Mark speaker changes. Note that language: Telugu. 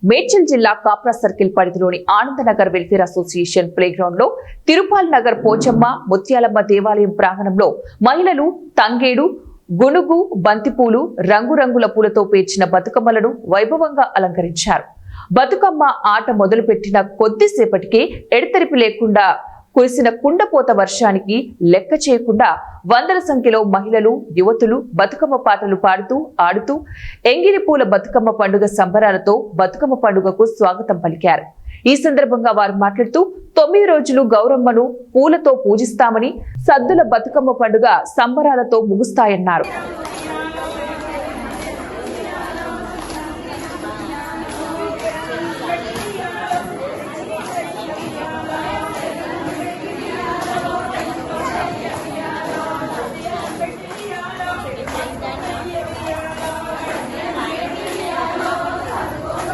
Speaker 1: మేడ్చల్ జిల్లా కాప్రా సర్కిల్ పరిధిలోని ఆనందనగర్ వెల్ఫేర్ అసోసియేషన్ ప్లేగ్రౌండ్ లో తిరుపాల్ నగర్ పోచమ్మ ముత్యాలమ్మ దేవాలయం ప్రాంగణంలో మహిళలు తంగేడు గునుగు బంతిపూలు రంగురంగుల పూలతో పేర్చిన బతుకమ్మలను వైభవంగా అలంకరించారు. బతుకమ్మ ఆట మొదలుపెట్టిన కొద్దిసేపటికే ఎడతెరిపి లేకుండా కురిసిన కుండపోత వర్షానికి లెక్క చేయకుండా వందల సంఖ్యలో మహిళలు యువతులు బతుకమ్మ పాటలు పాడుతూ ఆడుతూ ఎంగిలి పూల బతుకమ్మ పండుగ సంబరాలతో బతుకమ్మ పండుగకు స్వాగతం పలికారు. ఈ సందర్భంగా వారు మాట్లాడుతూ 9 రోజులు గౌరమ్మను పూలతో పూజిస్తామని, సద్దుల బతుకమ్మ పండుగ సంబరాలతో ముగుస్తాయన్నారు.